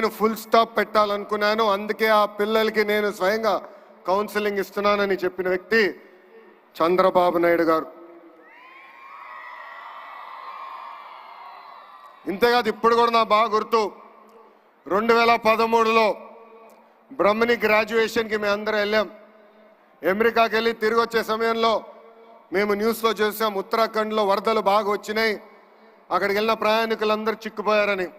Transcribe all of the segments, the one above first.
నేను full stop పెట్టాలనుకున్నాను. అందుకే ఆ పిల్లలకి నేను స్వయంగా కౌన్సిలింగ్ ఇస్తున్నానని చెప్పిన వ్యక్తి చంద్రబాబు నాయుడు గారు. ఇంతేకాదు, ఇప్పుడు కూడా నా బాగా గుర్తు, 2013లో బ్రహ్మణి గ్రాడ్యుయేషన్కి మేము అందరం వెళ్ళాం. అమెరికాకి వెళ్ళి తిరిగి వచ్చే సమయంలో మేము న్యూస్లో చూసాం, ఉత్తరాఖండ్లో వరదలు బాగా వచ్చినాయి, అక్కడికి వెళ్ళిన ప్రయాణికులందరూ చిక్కుపోయారని.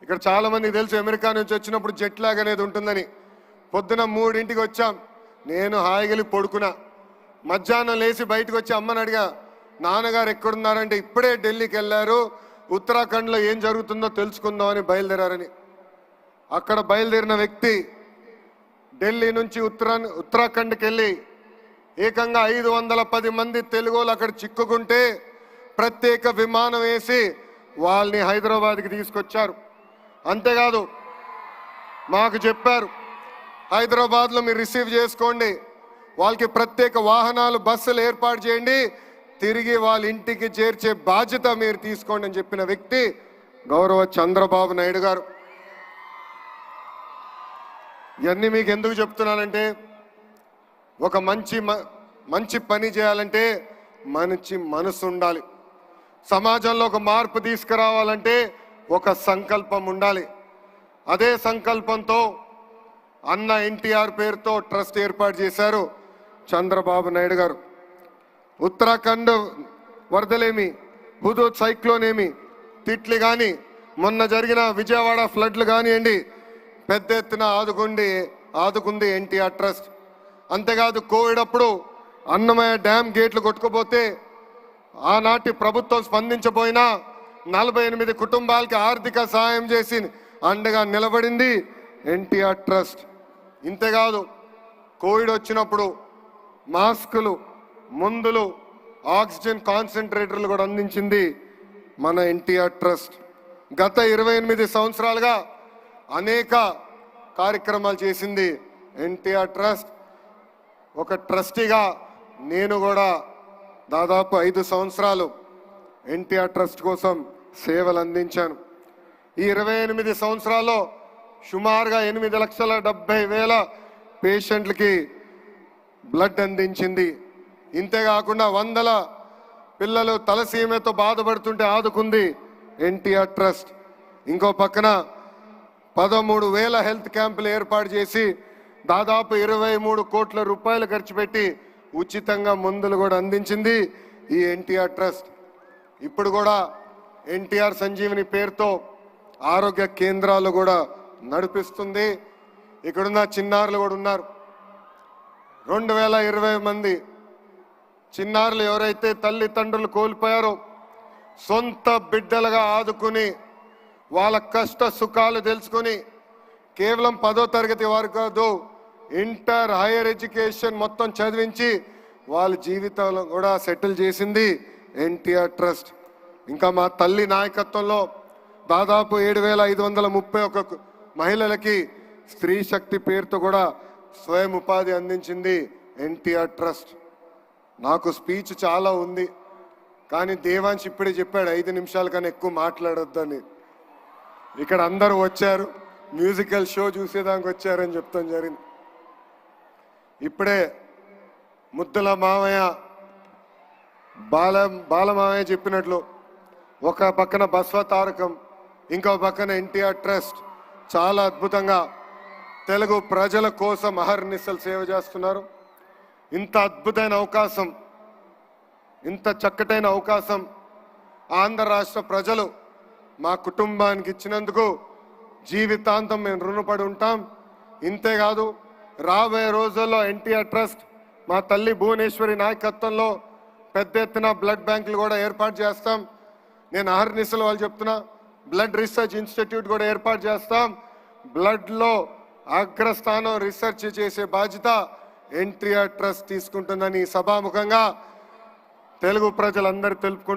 ఇక్కడ చాలామందికి తెలుసు, అమెరికా నుంచి వచ్చినప్పుడు జెట్ లాగ్ అనేది ఉంటుందని. పొద్దున 3ంటికి వచ్చాం, నేను హాయిగలి పడుకున్నా. మధ్యాహ్నం లేచి బయటకు వచ్చి అమ్మని అడిగా, నాన్నగారు ఎక్కడున్నారంటే ఇప్పుడే ఢిల్లీకి వెళ్ళారు, ఉత్తరాఖండ్లో ఏం జరుగుతుందో తెలుసుకుందామని బయలుదేరారని. అక్కడ బయలుదేరిన వ్యక్తి ఢిల్లీ నుంచి ఉత్తరాఖండ్కి వెళ్ళి ఏకంగా 510 మంది తెలుగులు అక్కడ చిక్కుకుంటే ప్రత్యేక విమానం వేసి వాళ్ళని హైదరాబాద్కి తీసుకొచ్చారు. అంతేకాదు, మాకు చెప్పారు, హైదరాబాద్లో మీరు రిసీవ్ చేసుకోండి, వాళ్ళకి ప్రత్యేక వాహనాలు బస్సులు ఏర్పాటు చేయండి, తిరిగి వాళ్ళ ఇంటికి చేర్చే బాధ్యత మీరు తీసుకోండి అని చెప్పిన వ్యక్తి గౌరవ చంద్రబాబు నాయుడు గారు. ఇవన్నీ మీకు ఎందుకు చెప్తున్నానంటే, ఒక మంచి పని చేయాలంటే మంచి మనసు ఉండాలి. సమాజంలో ఒక మార్పు తీసుకురావాలంటే ఒక సంకల్పం ఉండాలి. అదే సంకల్పంతో అన్న ఎన్టీఆర్ పేరుతో ట్రస్ట్ ఏర్పాటు చేశారు చంద్రబాబు నాయుడు గారు. ఉత్తరాఖండ్ వరదలేమి, హుదూద్ సైక్లోన్ ఏమి, తిట్లి కానీ, మొన్న జరిగిన విజయవాడ ఫ్లడ్లు కానివ్వండి, పెద్ద ఎత్తున ఆదుకుంది ఎన్టీఆర్ ట్రస్ట్. అంతేకాదు, కోవిడ్ అప్పుడు అన్నమయ్య డ్యామ్ గేట్లు కొట్టుకుపోతే ఆనాటి ప్రభుత్వం స్పందించబోయినా 48 కుటుంబాలకి ఆర్థిక సహాయం చేసి అండగా నిలబడింది ఎన్టీఆర్ ట్రస్ట్. ఇంతేకాదు, కోవిడ్ వచ్చినప్పుడు మాస్కులు, మందులు, ఆక్సిజన్ కాన్సన్ట్రేటర్లు కూడా అందించింది మన ఎన్టీఆర్ ట్రస్ట్. గత 28 సంవత్సరాలుగా అనేక కార్యక్రమాలు చేసింది ఎన్టీఆర్ ట్రస్ట్. ఒక ట్రస్టీగా నేను కూడా దాదాపు 5 సంవత్సరాలు ఎన్టీఆర్ ట్రస్ట్ కోసం సేవలు అందించాను. ఈ 28 సంవత్సరాల్లో సుమారుగా 8,70,000 పేషెంట్లకి బ్లడ్ అందించింది. ఇంతేకాకుండా 100 పిల్లలు తలసీమతో బాధపడుతుంటే ఆదుకుంది ఎన్టీఆర్ ట్రస్ట్. ఇంకో పక్కన 13,000 హెల్త్ క్యాంపులు ఏర్పాటు చేసి దాదాపు 23 కోట్ల రూపాయలు ఖర్చు పెట్టి ఉచితంగా మందులు కూడా అందించింది ఈ ఎన్టీఆర్ ట్రస్ట్. ఇప్పుడు కూడా ఎన్టీఆర్ సంజీవిని పేరుతో ఆరోగ్య కేంద్రాలు కూడా నడిపిస్తుంది. ఇక్కడున్న చిన్నారులు కూడా ఉన్నారు. 2020 మంది చిన్నారులు ఎవరైతే తల్లిదండ్రులు కోల్పోయారో సొంత బిడ్డలుగా ఆదుకుని వాళ్ళ కష్ట సుఖాలు తెలుసుకుని కేవలం 10వ తరగతి వరకు కాదు, ఇంటర్, హైయర్ ఎడ్యుకేషన్ మొత్తం చదివించి వాళ్ళ జీవితాలను కూడా సెటిల్ చేసింది ఎన్టీఆర్ ట్రస్ట్. ఇంకా మా తల్లి నాయకత్వంలో దాదాపు 7,531 మహిళలకి స్త్రీ శక్తి పేరుతో కూడా స్వయం ఉపాధి అందించింది ఎన్టీఆర్ ట్రస్ట్. నాకు స్పీచ్ చాలా ఉంది, కానీ దేవాంశ్ ఇప్పుడే చెప్పాడు 5 నిమిషాల కన్నా ఎక్కువ మాట్లాడొద్దని. ఇక్కడ అందరూ వచ్చారు, మ్యూజికల్ షో చూసేదానికి వచ్చారని చెప్తాం జరిగింది. ఇప్పుడే ముద్దుల మామయ్య, బాలమామయ్య చెప్పినట్లు ఒక పక్కన బస్వ తారకం, ఇంకో పక్కన ఎన్టీఆర్ ట్రస్ట్ చాలా అద్భుతంగా తెలుగు ప్రజల కోసం అహర్నిశలు సేవ చేస్తున్నారు. ఇంత అద్భుతమైన అవకాశం, ఇంత చక్కటైన అవకాశం ఆంధ్ర రాష్ట్ర ప్రజలు మా కుటుంబానికి ఇచ్చినందుకు జీవితాంతం మేము రుణపడి ఉంటాం. ఇంతేకాదు, రాబోయే రోజుల్లో ఎన్టీఆర్ ట్రస్ట్ మా తల్లి భువనేశ్వరి నాయకత్వంలో పెద్ద ఎత్తున బ్లడ్ బ్యాంకులు కూడా ఏర్పాటు చేస్తాం. నేను అహర్నిశలు వాళ్ళు చెప్తున్నా, బ్లడ్ రీసెర్చ్ ఇన్స్టిట్యూట్ కూడా ఏర్పాటు చేస్తాం. బ్లడ్లో అగ్రస్థానం రీసెర్చ్ చేసే బాధ్యత ఎన్టీఆర్ ట్రస్ట్ తీసుకుంటుందని సభాముఖంగా తెలుగు ప్రజలందరూ తెలుపుకుంటున్నారు.